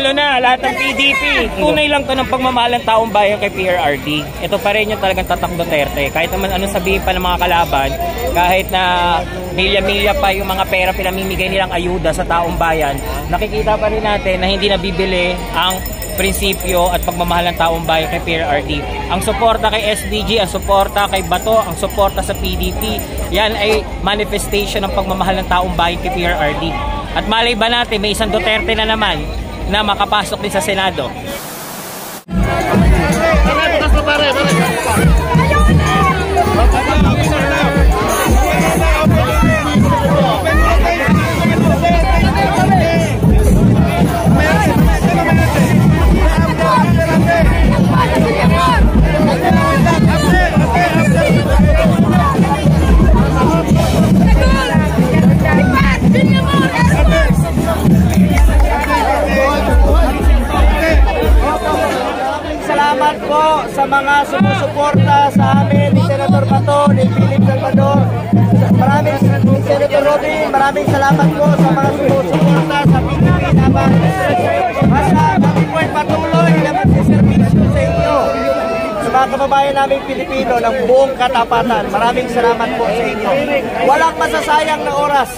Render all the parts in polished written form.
Panalo na lahat ng PDP. Tunay lang to ng pagmamahal ng taong bayan kay PRRD. Ito pa rin yung talagang tatak Duterte. Kahit naman anong sabihin pa ng mga kalaban, kahit na milya-milya pa yung mga pera pinamimigay nilang ayuda sa taong bayan, nakikita pa rin natin na hindi nabibili ang prinsipyo at pagmamahal ng taong bayan kay PRRD. Ang suporta kay SDG, ang suporta kay Bato, ang suporta sa PDP, yan ay manifestation ng pagmamahal ng taong bayan kay PRRD. At malay ba natin, may isang Duterte na naman na makapasok din sa Senado. Salamat po sa mga sumusuporta sa amin ni Senator Bato, ni Philip Salvador. Maraming Senator Robin, maraming salamat po sa mga sumusuporta sa PDP naman. Basta kami po ay patuloy na magsiservisyo sa inyo. Sa mga kababayan naming Pilipino ng buong katapatan, maraming salamat po sa inyo. Walang masasayang na oras.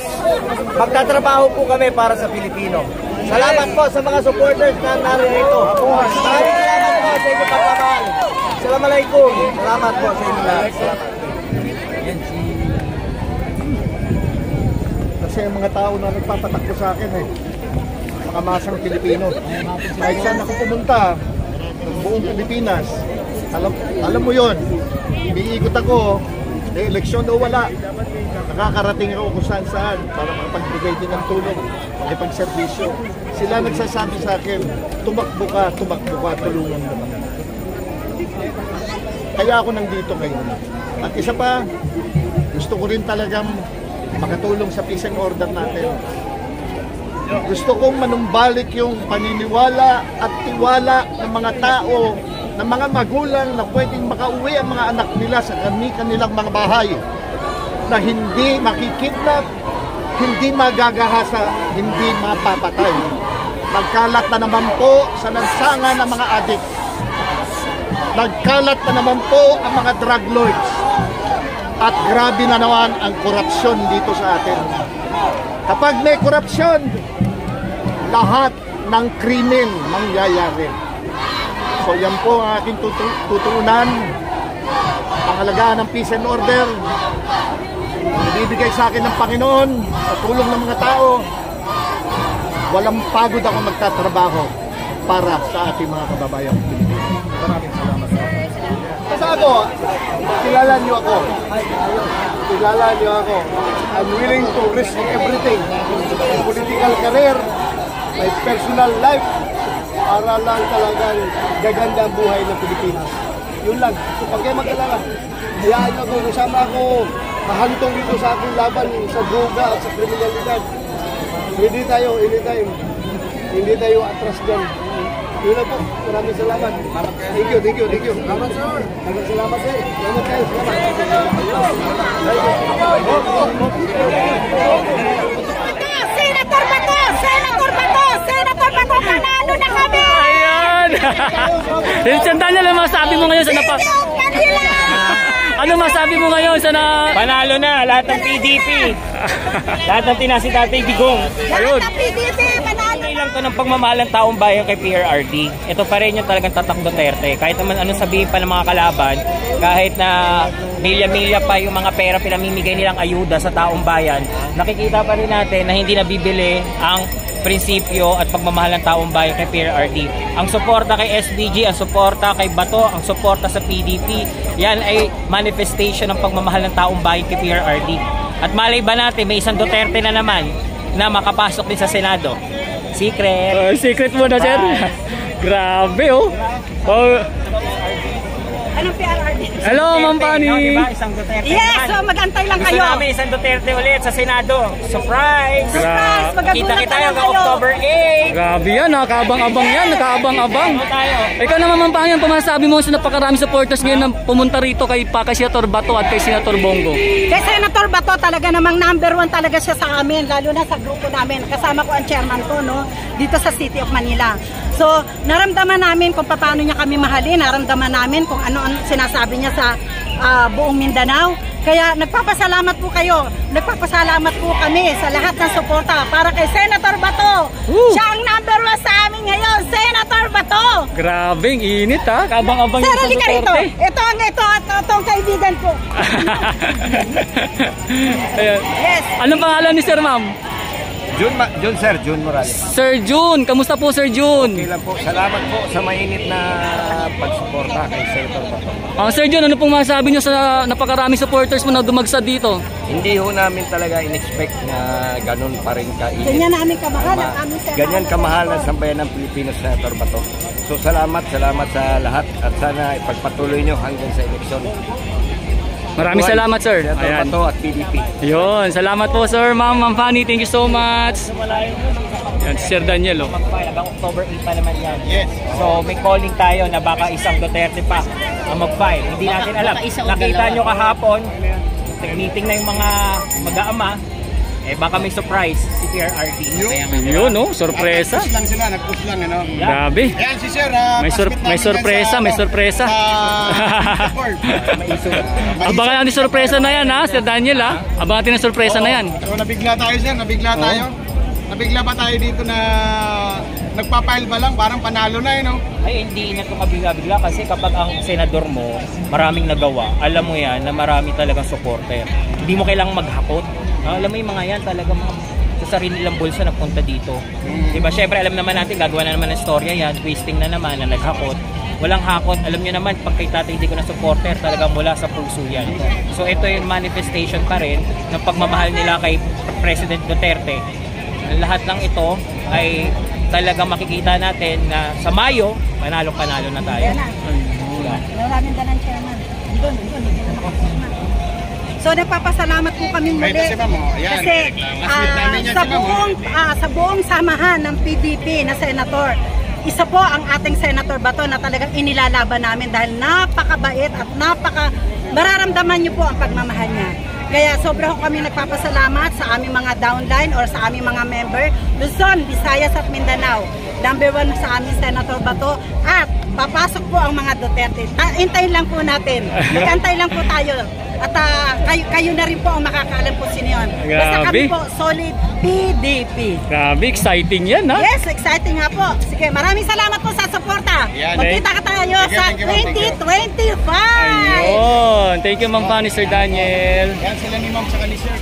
Magtatrabaho po kami para sa Pilipino. Salamat po sa mga supporters na naririto. Maraming salamat po sa inyo pagmamahal. Assalamualaikum. Salamat po sa inyo lahat. Kasi yung mga tao na nagpapatakbo sa akin makamasang Pilipino. Kahit saan ako pumunta, ng buong Pilipinas, alam mo yon, umiikot ako, may eleksyon o wala, nakakarating ako kung saan para makapagbigay din ng tulong, makipagservisyo. Sila nagsasabi sa akin, tumakbo ka, tulungan naman. Kaya ako nandito ngayon. At isa pa, gusto ko rin talagang makatulong sa peace and order natin. Gusto kong manumbalik yung paniniwala at tiwala ng mga tao, ng mga magulang na pwedeng makauwi ang mga anak nila sa kanilang mga bahay, na hindi makikidnap, hindi magagahasa, hindi mapapatay. Nagkalat na naman po sa lansangan ng mga adik. Nagkalat na naman po ang mga drug lords. At grabe na naman ang korupsyon dito sa atin. Kapag may korupsyon, lahat ng krimen mangyayari. So yan po ang aking tutuunan, pangalagaan ng peace and order, ibibigay sa akin ng Panginoon sa tulong ng mga tao. Walang pagod ako magtatrabaho para sa ating mga kababayan. Maraming salamat. Kasi ako, kilala niyo ako. I'm willing to risk everything. My political career, my personal life, para lang talagang gaganda ang buhay ng Pilipinas. Yun lang. Huwag kayo mag-alala. Hayaan ako, kasama ako, kahantong dito sa aking laban sa droga at sa kriminalidad. Hindi tayo, anytime. Hindi tayo atras dyan. Yun lang po. Maraming salamat. Thank you. Salamat, sir. Salamat, sir. Salamat kayo. Senator Bato, panalo na kami! Ayan! Sandali lang masabi mo ngayon sa ano masabi mo ngayon sa panalo na lahat ng PDP. Lahat ng tinasi Tatay Digong. Ayun. Lahat ng PDP, panalo na! Lang to ng pagmamahal ng taong bayan kay PRRD. Ito pa rin yung talagang tatak Duterte. Kahit naman anong sabihin pa ng mga kalaban, kahit na milya-milya pa yung mga pera pinamimigay nilang ayuda sa taong bayan, nakikita pa rin natin na hindi nabibili ang prinsipyo at pagmamahal ng taong bayan kay PRRD. Ang suporta kay SDG, ang suporta kay Bato, ang suporta sa PDP, yan ay manifestation ng pagmamahal ng taong bayan kay PRRD. At malay ba natin, may isang Duterte na naman na makapasok din sa Senado. Secret. Secret mo na, sir. Grabe, oh. Anong PRRD? Hello, Ma'am Fanny. No, diba? Isang Duterte Yes, naman. so magantay lang Gusto kayo. namin isang Duterte ulit sa Senado. Surprise! Surprise! Magagulat Kita-kita lang hanggang kayo. October 8. Grabe yan, nakaabang-abang yan, nakaabang-abang. Ano tayo? Ikaw naman, Ma'am Fanny, ang pumasabi mo sa napakarami supporters ngayon na pumunta rito kay Senator Bato at kay Senator Bongo. Kay Senator Bato talaga namang number 1 talaga siya sa amin, lalo na sa grupo namin. Kasama ko ang chairman ko, no, dito sa City of Manila. So, naramdaman namin kung paano niya kami mahalin, naramdaman namin kung ano ang sinasabi niya sa buong Mindanao. Kaya nagpapasalamat po kayo, nagpapasalamat po kami sa lahat ng suporta para kay Senator Bato. Siya ang number 1 sa amin ngayon, Senator Bato. Grabe, ang init ha, kaabang-abang Sir, yung sa halika rito. Duterte. Ito ang kaibigan ko. Ayan. Yes. Anong pangalan ni Sir, Ma'am? Jun Morales. Sir Jun, kamusta po Sir Jun? Okay lang po. Salamat po sa mainit na pagsuporta kay Senator Bato. Sir Jun, ano pong masasabi niyo sa napakarami supporters mo na dumagsad dito? Hindi ho namin talaga in-expect na ganun pa rin kainit. Ganyan namin kamahal ang aming Senator. Ganyan kamahal ang sambayan ng Pilipinas, Senator Bato. So salamat sa lahat at sana ipagpatuloy nyo hanggang sa eleksyon. Maraming salamat Sir. Senator Ayan. Bato at PDP. Yun, salamat po Sir, Ma'am Fanny, thank you so much. Yan, si Sir Daniel. Mag-file hanggang October 8 pa naman yan. Yes. So may calling tayo na baka isang Duterte pa ang mag-file. Hindi natin alam. Nakita nyo kahapon, meeting na yung mga mag-aama, baka may surprise si PRRD. Yun, no? Sorpresa. Nag-push lang sila, nag-push lang, ano. Grabe. Ayan si Sir, May sorpresa, may sorpresa. May issue. Abangan natin sorpresa na yan ha, Sir Daniel ha. Abangan natin ang sorpresa na yan. So nabigla tayo Sir, nabigla tayo. Nabigla ba tayo dito na nagpapile ba lang, parang panalo na no? Ay, hindi na ito kabigla-bigla kasi kapag ang senador mo maraming nagawa, alam mo yan na marami talagang supporter. Hindi mo kailangang maghakot. Alam mo yung mga yan talaga mga sa sarili nilang bulsa na punta dito. Diba? Syempre alam naman natin, gagawa na naman ng storya yan, twisting na naman na naghakot. Walang hakot. Alam nyo naman, pag kay tatay hindi ko na supporter, talaga mula sa puso yan. So ito yung manifestation pa rin ng pagmamahal nila kay President Duterte. Lahat ng ito ay talaga makikita natin na sa Mayo, panalo-panalo na tayo. Yan na. Maraming dalang chairman. Doon. So nagpapasalamat po kami muli. May kasi ma'am, ayan. Kasi Last week namin yan si ma'am, sa buong samahan ng PDP na senator, isa po ang ating Senator Bato na talagang inilalaban namin dahil napakabait at mararamdaman niyo po ang pagmamahal niya. Kaya sobra kami nagpapasalamat sa aming mga downline or sa aming mga member, Luzon, Visayas at Mindanao. Number 1 sa aming Senator Bato at papasok po ang mga Duterte. Hintayin lang po natin. Magantay lang po tayo. At kayo na rin po ang makakaalam po sino yun. Basta kami po, solid PDP. Grabe, exciting yan ha. Yes, exciting nga po. Sige, maraming salamat po sa suporta. Yan. Magkita ka tayo sa Thank you, ma'am. 2025. Ayun. Thank you Ma'am Fanny, Sir Daniel. Yan sila ni Ma'am sa ni Sir.